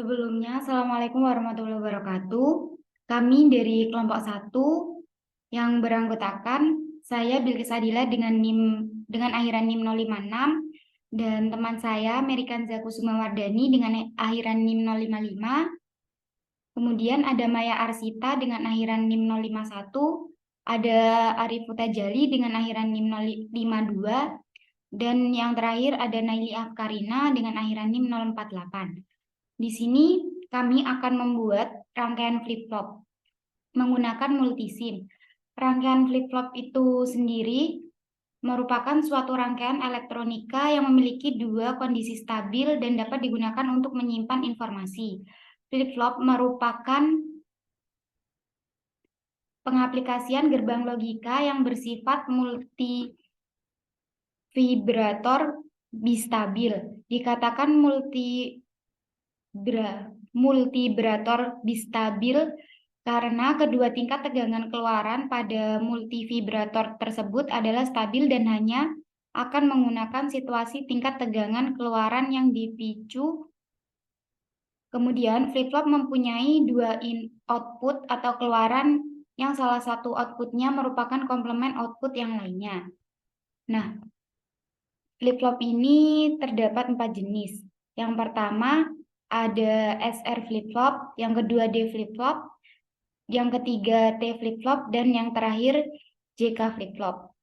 Sebelumnya, Assalamualaikum warahmatullahi wabarakatuh. Kami dari kelompok satu yang beranggotakan saya Bilkis Adila dengan dengan akhiran NIM 056 dan teman saya Merikan Zakusuma Wardani dengan akhiran NIM 055. Kemudian ada Maya Arsita dengan akhiran NIM 051, ada Arif Jali dengan akhiran NIM 052, dan yang terakhir ada Naili Afkarina dengan akhiran NIM 048. Di sini kami akan membuat rangkaian flip-flop menggunakan multisim. Rangkaian flip-flop itu sendiri merupakan suatu rangkaian elektronika yang memiliki dua kondisi stabil dan dapat digunakan untuk menyimpan informasi. Flip-flop merupakan pengaplikasian gerbang logika yang bersifat multi vibrator bistabil. Dikatakan multivibrator bistabil karena kedua tingkat tegangan keluaran pada multivibrator tersebut adalah stabil dan hanya akan menggunakan situasi tingkat tegangan keluaran yang dipicu. Kemudian flip-flop mempunyai dua output atau keluaran yang salah satu outputnya merupakan komplement output yang lainnya. Nah, flip-flop ini terdapat 4 jenis. Yang pertama ada SR flip-flop, yang kedua D flip-flop, yang ketiga T flip-flop, dan yang terakhir JK flip-flop.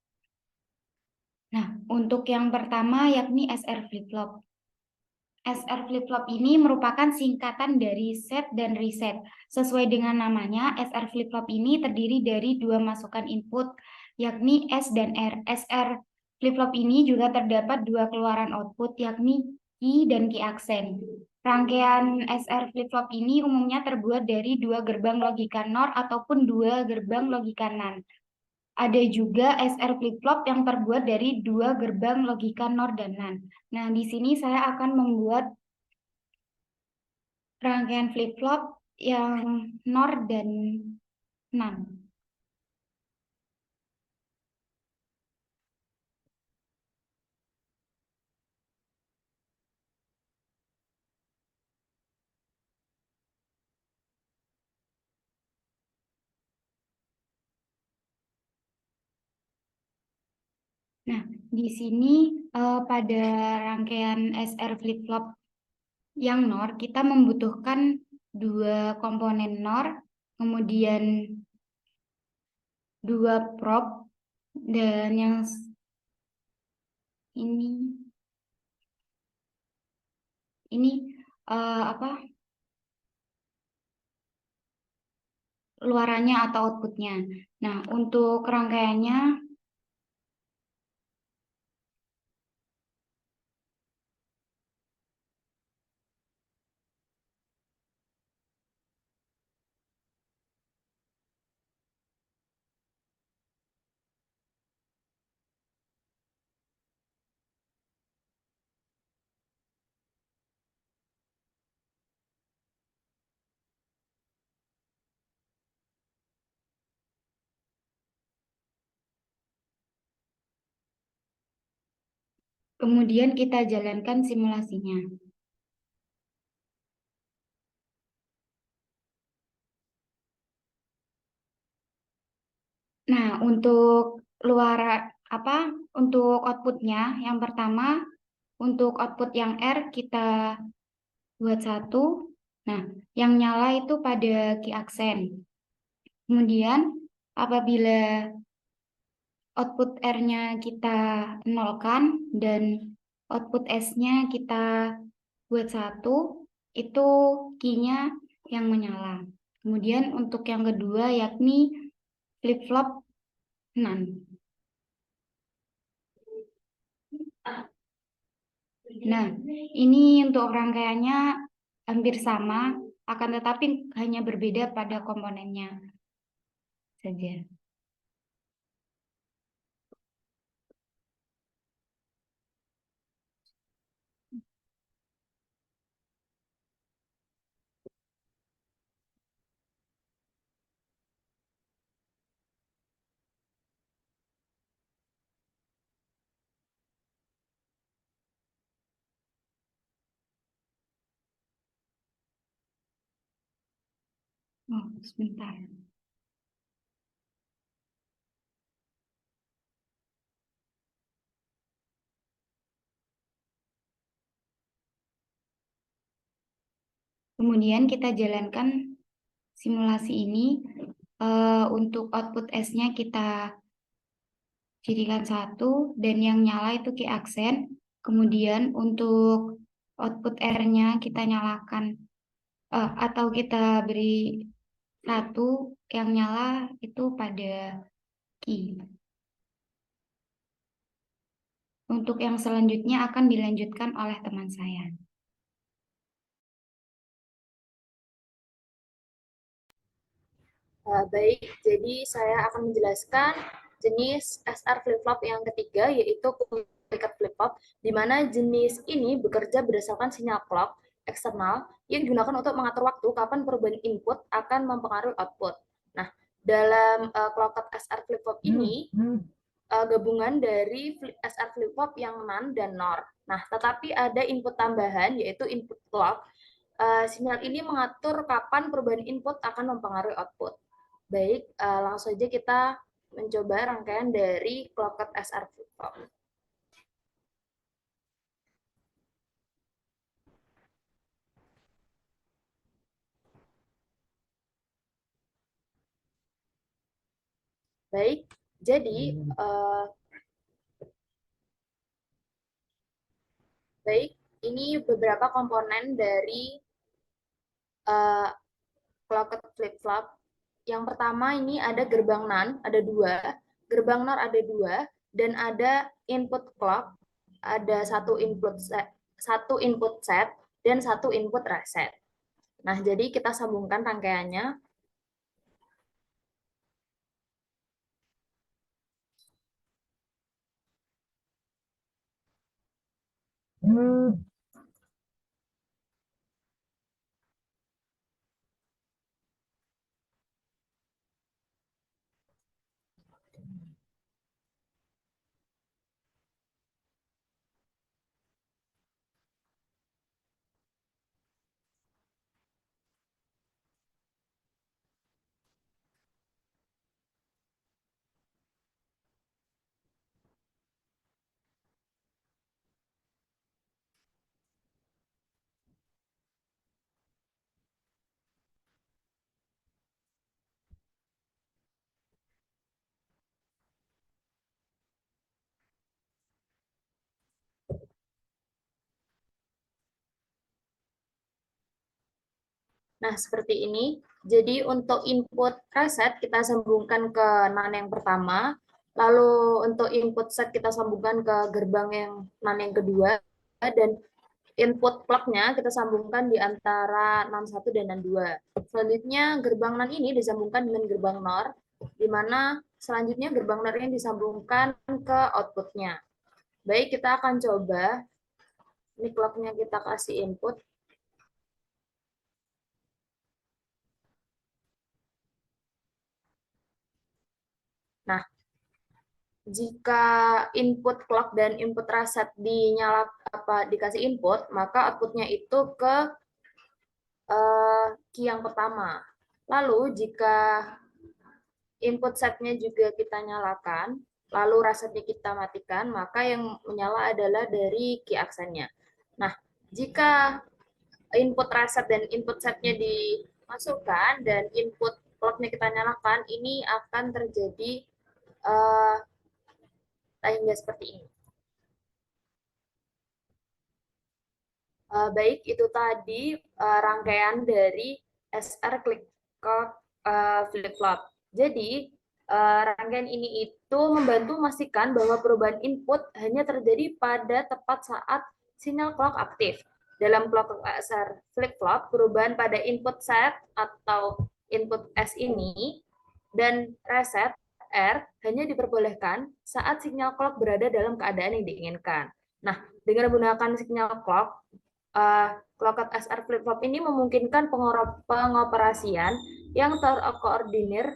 Nah, untuk yang pertama yakni SR flip-flop. SR flip-flop ini merupakan singkatan dari set dan reset. Sesuai dengan namanya, SR flip-flop ini terdiri dari dua masukan input, yakni S dan R. SR flip-flop ini juga terdapat dua keluaran output, yakni key dan key aksen. Rangkaian SR flip-flop ini umumnya terbuat dari dua gerbang logika NOR ataupun dua gerbang logika NAND. Ada juga SR flip-flop yang terbuat dari dua gerbang logika NOR dan NAND. Nah, di sini saya akan membuat rangkaian flip-flop yang NOR dan NAND. Nah, di sini pada rangkaian SR flip-flop yang NOR, kita membutuhkan dua komponen NOR, kemudian dua probe, dan yang ini apa luarannya atau outputnya. Nah, untuk rangkaiannya kemudian kita jalankan simulasinya. Nah, untuk luar untuk outputnya, yang pertama untuk output yang R kita buat satu. Nah, yang nyala itu pada key aksen. Kemudian apabila output R-nya kita nolkan dan output S-nya kita buat satu, itu key-nya yang menyala. Kemudian untuk yang kedua yakni flip-flop NAND. Nah, ini untuk rangkaiannya hampir sama, akan tetapi hanya berbeda pada komponennya saja. Oh, sebentar. Kemudian kita jalankan simulasi ini. Untuk output S-nya kita jadikan 1 dan yang nyala itu key aksen. Kemudian untuk output R-nya kita nyalakan atau kita beri 1, yang nyala itu pada key. Untuk yang selanjutnya akan dilanjutkan oleh teman saya. Baik, jadi saya akan menjelaskan jenis SR flip-flop yang ketiga, yaitu complicated flip-flop, di mana jenis ini bekerja berdasarkan sinyal clock eksternal yang digunakan untuk mengatur waktu kapan perubahan input akan mempengaruhi output. Nah, dalam clocked SR flip-flop ini, gabungan dari SR flip-flop yang NAND dan NOR. Nah, tetapi ada input tambahan, yaitu input clock. Sinyal ini mengatur kapan perubahan input akan mempengaruhi output. Baik, langsung saja kita mencoba rangkaian dari clocked SR flip-flop. Baik, jadi baik, ini beberapa komponen dari clocked flip-flop. Yang pertama ini ada gerbang NAND, ada 2, gerbang NOR ada 2, dan ada input clock, ada satu input set dan satu input reset. Nah, jadi kita sambungkan rangkaiannya. Nah, seperti ini. Jadi untuk input reset kita sambungkan ke NAND yang pertama, lalu untuk input set kita sambungkan ke gerbang yang NAND yang kedua, dan input clock-nya kita sambungkan di antara NAND 1 dan NAND 2. Selanjutnya gerbang NAND ini disambungkan dengan gerbang NOR, di mana selanjutnya gerbang NOR ini disambungkan ke output-nya. Baik, kita akan coba. Ini clock-nya kita kasih input. Nah, jika input clock dan input reset dikasih input, maka outputnya itu ke key yang pertama. Lalu jika input setnya juga kita nyalakan, lalu resetnya kita matikan, maka yang menyala adalah dari key aksennya. Nah, jika input reset dan input setnya dimasukkan dan input clocknya kita nyalakan, ini akan terjadi tanda seperti ini. Baik, itu tadi rangkaian dari SR Click Flip-Flop. Jadi, rangkaian ini itu membantu memastikan bahwa perubahan input hanya terjadi pada tepat saat sinyal clock aktif. Dalam clock SR Flip-Flop, perubahan pada input set atau input S ini dan reset R hanya diperbolehkan saat sinyal clock berada dalam keadaan yang diinginkan. Nah, dengan menggunakan sinyal clock, clocked SR flip-flop ini memungkinkan pengoperasian yang terkoordinir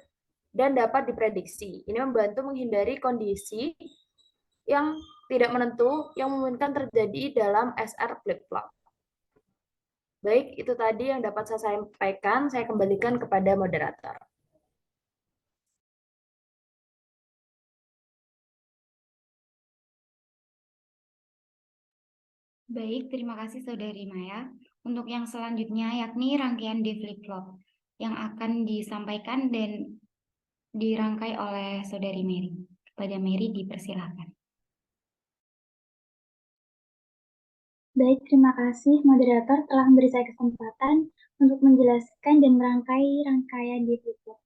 dan dapat diprediksi. Ini membantu menghindari kondisi yang tidak menentu yang memungkinkan terjadi dalam SR flip-flop. Baik, itu tadi yang dapat saya sampaikan. Saya kembalikan kepada moderator. Baik, terima kasih Saudari Maya. Untuk yang selanjutnya yakni rangkaian D flip-flop yang akan disampaikan dan dirangkai oleh Saudari Mary. Kepada Mary dipersilakan. Baik, terima kasih moderator telah memberi saya kesempatan untuk menjelaskan dan merangkai rangkaian di flip-flop.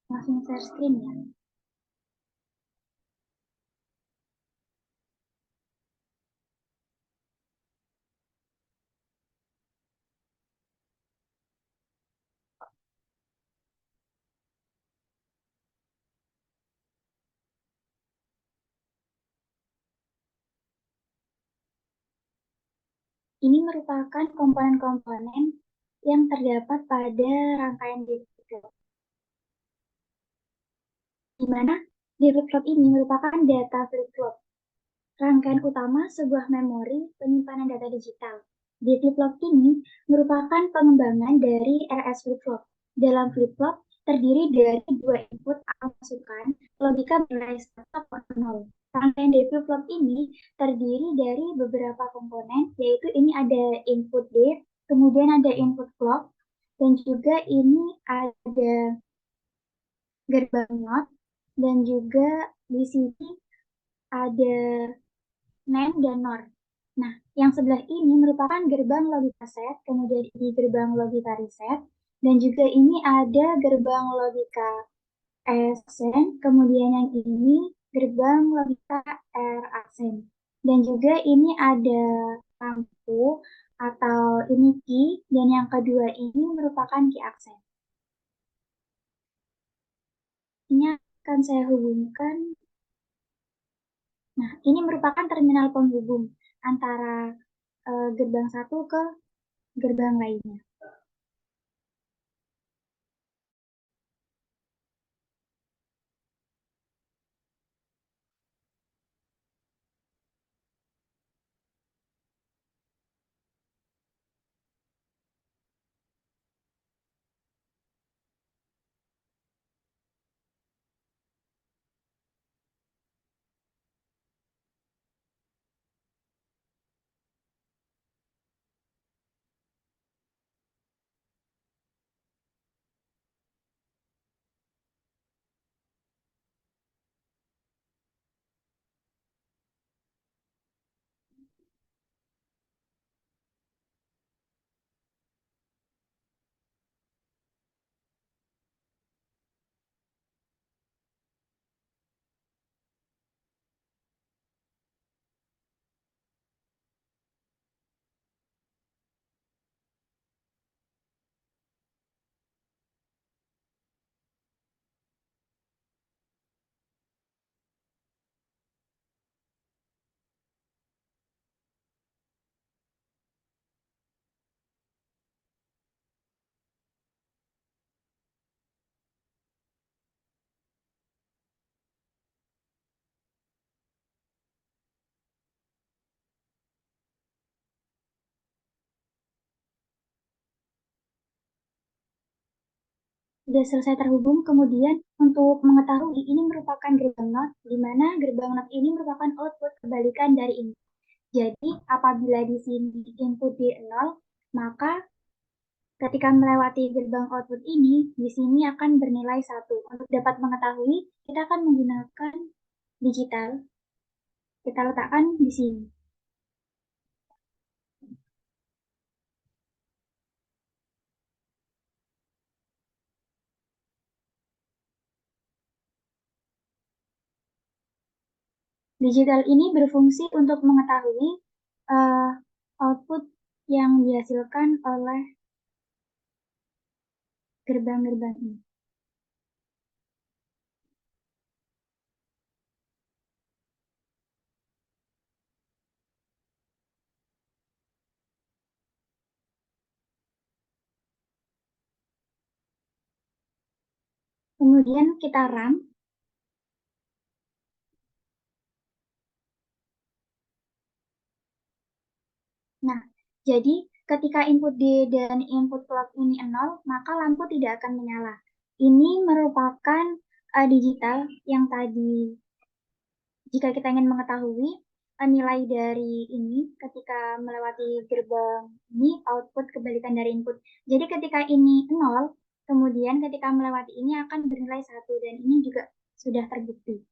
Langsung share screen ya. Ini merupakan komponen-komponen yang terdapat pada rangkaian di flip-flop, di mana di flip-flop ini merupakan data flip-flop. Rangkaian utama sebuah memori penyimpanan data digital. Di flip-flop ini merupakan pengembangan dari RS flip-flop. Dalam flip-flop terdiri dari dua input atau masukan logika nilai 1 atau 0. Rangkaian dari flip-flop ini terdiri dari beberapa komponen, yaitu ini ada input D, kemudian ada input clock, dan juga ini ada gerbang NOT, dan juga di sini ada NAND dan NOR. Nah, yang sebelah ini merupakan gerbang logika set, kemudian ini gerbang logika reset, dan juga ini ada gerbang logika ASN, kemudian yang ini gerbang logika R aksen. Dan juga ini ada lampu atau ini key, dan yang kedua ini merupakan key aksen. Ini akan saya hubungkan. Nah, ini merupakan terminal penghubung antara gerbang satu ke gerbang lainnya. Sudah selesai terhubung, kemudian untuk mengetahui ini merupakan gerbang NOT, di mana gerbang NOT ini merupakan output kebalikan dari input. Jadi, apabila di sini input di 0, maka ketika melewati gerbang output ini, di sini akan bernilai 1. Untuk dapat mengetahui, kita akan menggunakan digital. Kita letakkan di sini. Digital ini berfungsi untuk mengetahui output yang dihasilkan oleh gerbang-gerbang ini. Kemudian kita run. Nah, Jadi, ketika input D dan input clock ini 0, maka lampu tidak akan menyala. Ini merupakan digital yang tadi, jika kita ingin mengetahui nilai dari ini ketika melewati gerbang ini, output kebalikan dari input. Jadi ketika ini 0, kemudian ketika melewati ini akan bernilai 1, dan ini juga sudah terbukti.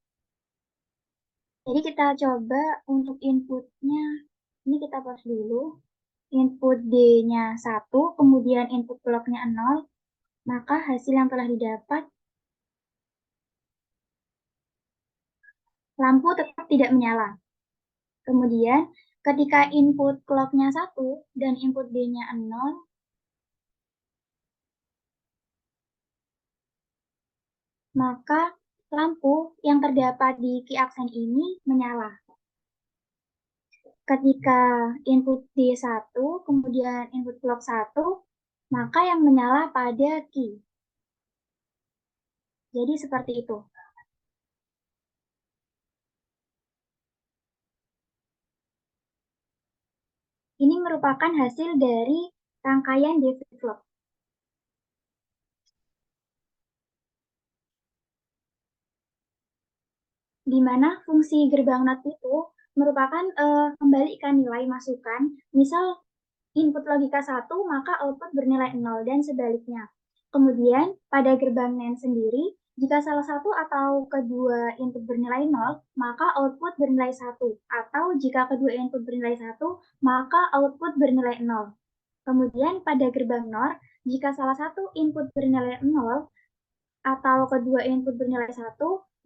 Jadi kita coba untuk inputnya, ini kita pause dulu. Input D-nya 1, kemudian input clock-nya 0, maka hasil yang telah didapat, lampu tetap tidak menyala. Kemudian, ketika input clock-nya 1 dan input D-nya 0, maka lampu yang terdapat di key aksen ini menyala. Ketika input D1, kemudian input clock 1, maka yang menyala pada key. Jadi seperti itu. Ini merupakan hasil dari rangkaian D flip-flop. Di mana fungsi gerbang NOT itu merupakan kembalikan nilai masukan. Misal input logika 1, maka output bernilai 0, dan sebaliknya. Kemudian, pada gerbang NAND sendiri, jika salah satu atau kedua input bernilai 0, maka output bernilai 1. Atau jika kedua input bernilai 1, maka output bernilai 0. Kemudian, pada gerbang NOR, jika salah satu input bernilai 0, atau kedua input bernilai 1,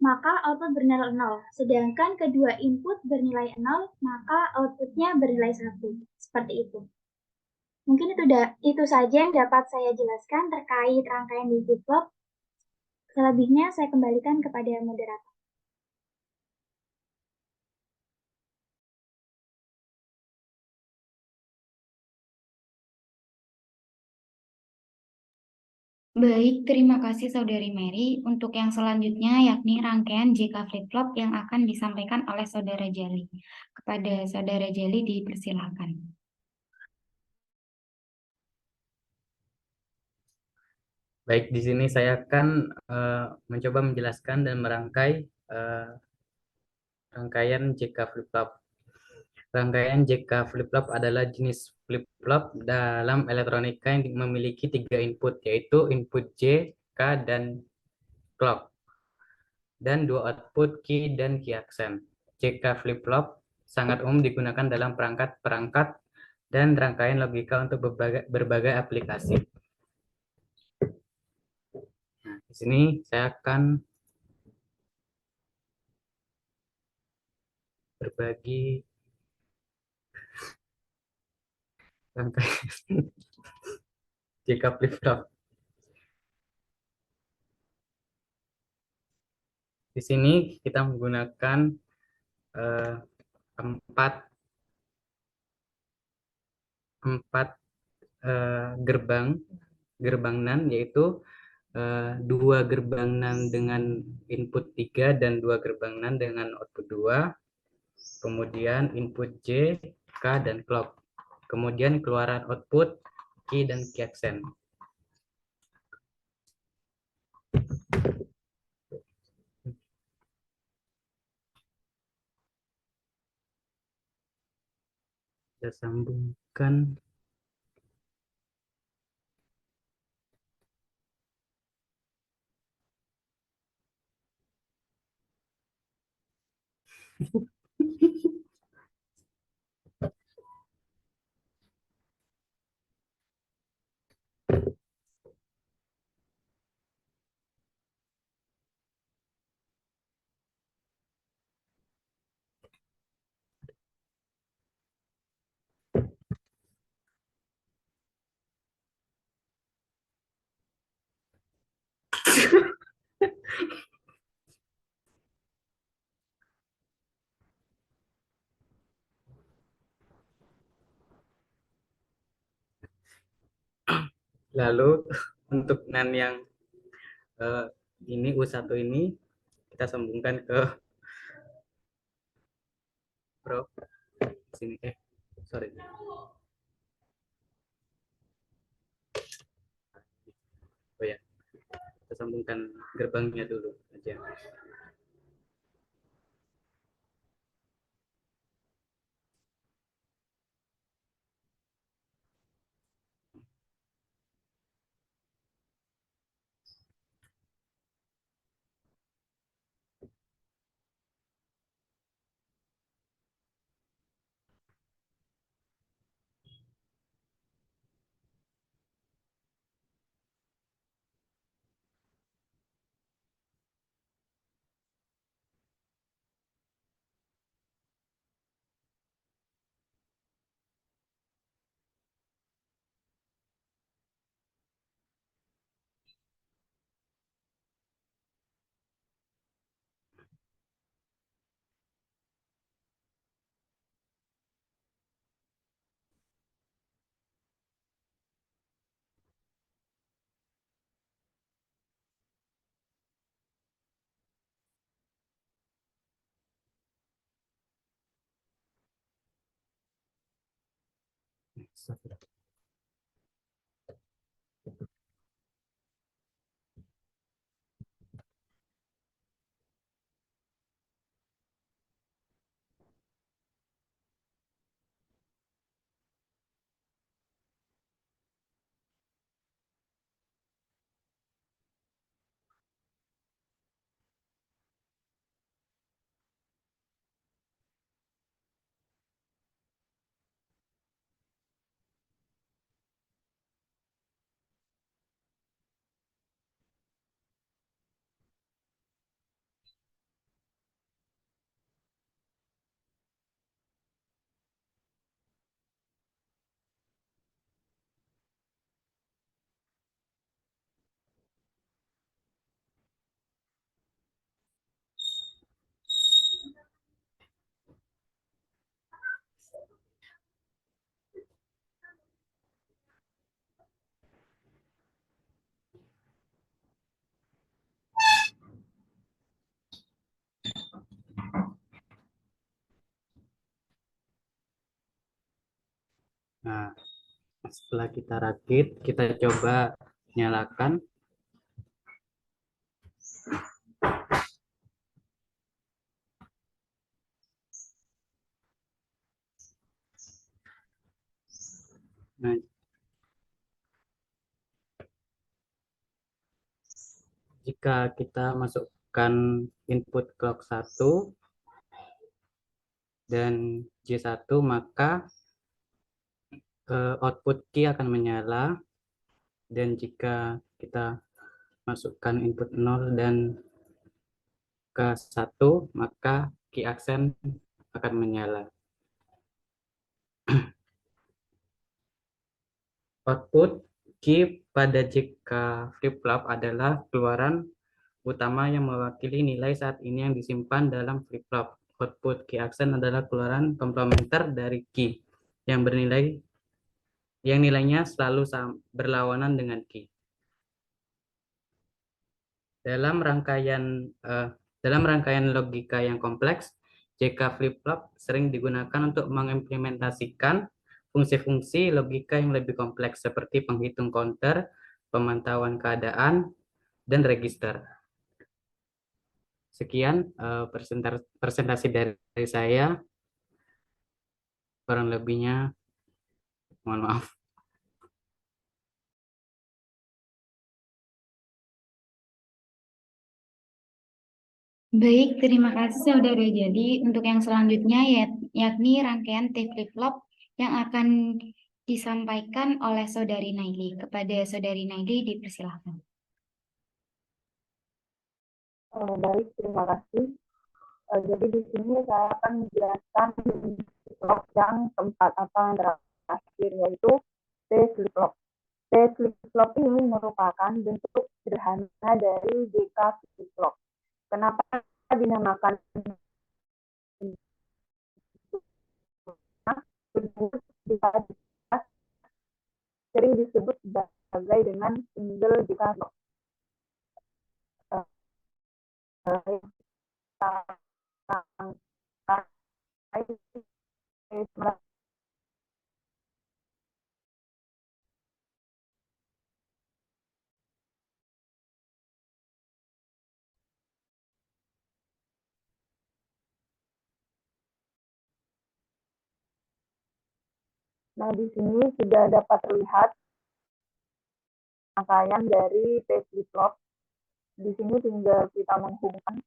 maka output bernilai 0. Sedangkan kedua input bernilai 0, maka outputnya bernilai 1. Seperti itu. Mungkin itu saja yang dapat saya jelaskan terkait rangkaian di flip-flop. Selebihnya saya kembalikan kepada moderator. Baik, terima kasih Saudari Mary. Untuk yang selanjutnya yakni rangkaian JK flip-flop yang akan disampaikan oleh Saudara Jali. Kepada Saudara Jali dipersilakan. Baik, di sini saya akan mencoba menjelaskan dan merangkai rangkaian JK flip-flop. Rangkaian JK flip-flop adalah jenis flip-flop dalam elektronika yang memiliki 3 input, yaitu input J, K, dan clock, dan 2 output key dan key aksen. JK flip-flop sangat umum digunakan dalam perangkat-perangkat dan rangkaian logika untuk berbagai aplikasi. Nah, di sini saya akan berbagi rangkaian JK flip-flop. Di sini kita menggunakan empat gerbang NAND, yaitu 2 gerbang NAND dengan input 3 dan 2 gerbang NAND dengan output 2, kemudian input J, K, dan clock, kemudian keluaran output key dan key aksen. Kita sambungkan. Lalu untuk NAND yang ini U1 ini kita sambungkan ke Bro sini sorry. kita sambungkan gerbangnya dulu aja. Nah, setelah kita rakit, kita coba nyalakan. Nah, jika kita masukkan input clock 1 dan J1, maka output key akan menyala, dan jika kita masukkan input 0 dan ke 1, maka key aksen akan menyala. Output key pada JK flip-flop adalah keluaran utama yang mewakili nilai saat ini yang disimpan dalam flip-flop. Output key aksen adalah keluaran komplementer dari key yang nilainya selalu berlawanan dengan key. Dalam rangkaian logika yang kompleks, JK flip-flop sering digunakan untuk mengimplementasikan fungsi-fungsi logika yang lebih kompleks seperti penghitung counter, pemantauan keadaan, dan register. Sekian presentasi dari saya. Kurang lebihnya mohon maaf. Baik, terima kasih Saudara. Jadi untuk yang selanjutnya yakni rangkaian T flip-flop yang akan disampaikan oleh Saudari Naili. Kepada Saudari Naili dipersilahkan. Baik, terima kasih. Jadi di sini saya akan menjelaskan flip-flop yang keempat atau yang terakhir, yaitu T flip-flop. T flip-flop ini merupakan bentuk sederhana dari JK flip-flop. Kenapa dinamakan sering disebut sebagai dengan single JK flip-flop. Nah, di sini sudah dapat terlihat rangkaian dari T flip-flop. Di sini tinggal kita menghubungkan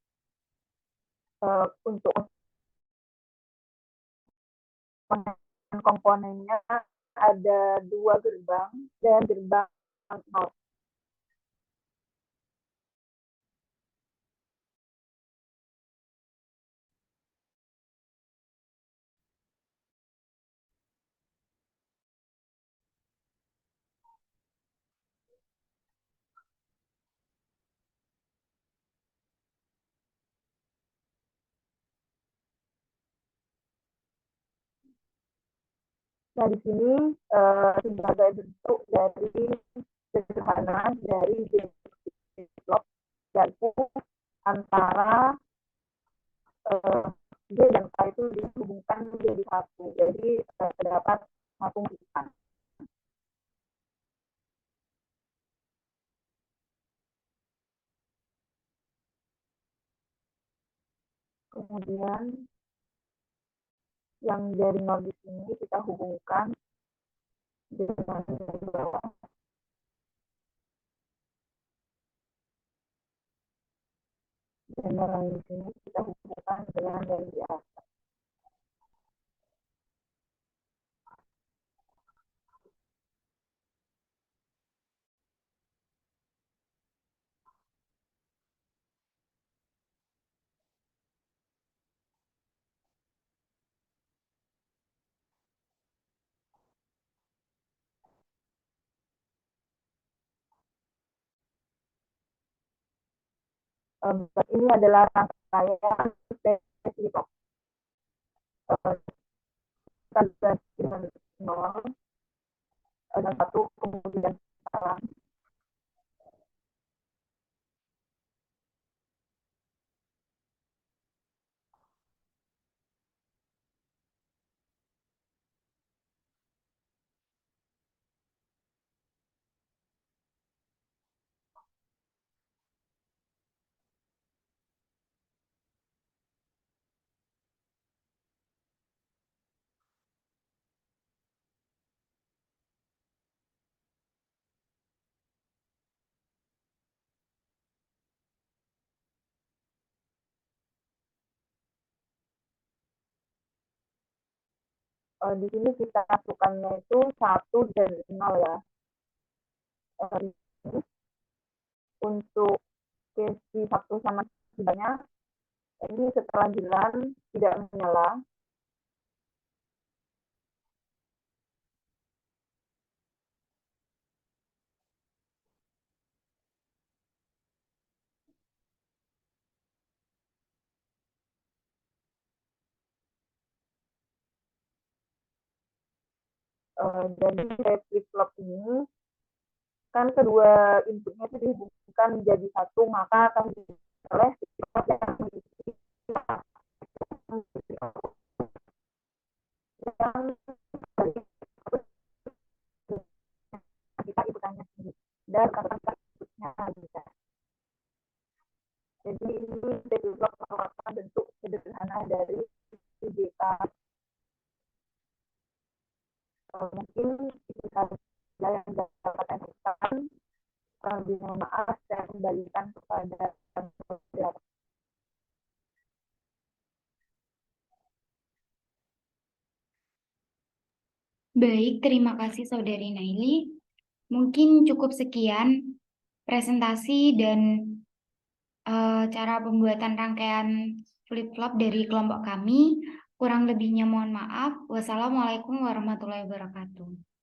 untuk komponennya ada 2 gerbang dan gerbang 0. Nah, di sini sebagai bentuk dari sederhana dari flip-flop, yaitu antara J dan K itu dihubungkan menjadi satu. Jadi terdapat satu hubungan. Kemudian yang dari nol di sini kita hubungkan dengan dari bawah. Dan yang di sini kita hubungkan dengan dari di atas. Ini adalah rangkaian flip-flop. Kita dengan nol dan satu kemudian sekarang. Di sini kita masukkannya itu 1 dan 0 ya. Untuk case 1 sama 3-nya, ini setelah jalan tidak menyala. Jadi flip-flop ini kan kedua inputnya itu dihubungkan menjadi satu, maka akan oleh yang kita inputannya sendiri dan katakan inputnya bisa. Jadi ini flip-flop merupakan bentuk sederhana dari JK. Mungkin itu saja yang dapat saya sampaikan. Mohon maaf, saya kembalikan kepada moderator. Baik, terima kasih Saudari Naili. Mungkin cukup sekian presentasi dan cara pembuatan rangkaian flip-flop dari kelompok kami. Kurang lebihnya mohon maaf. Wassalamualaikum warahmatullahi wabarakatuh.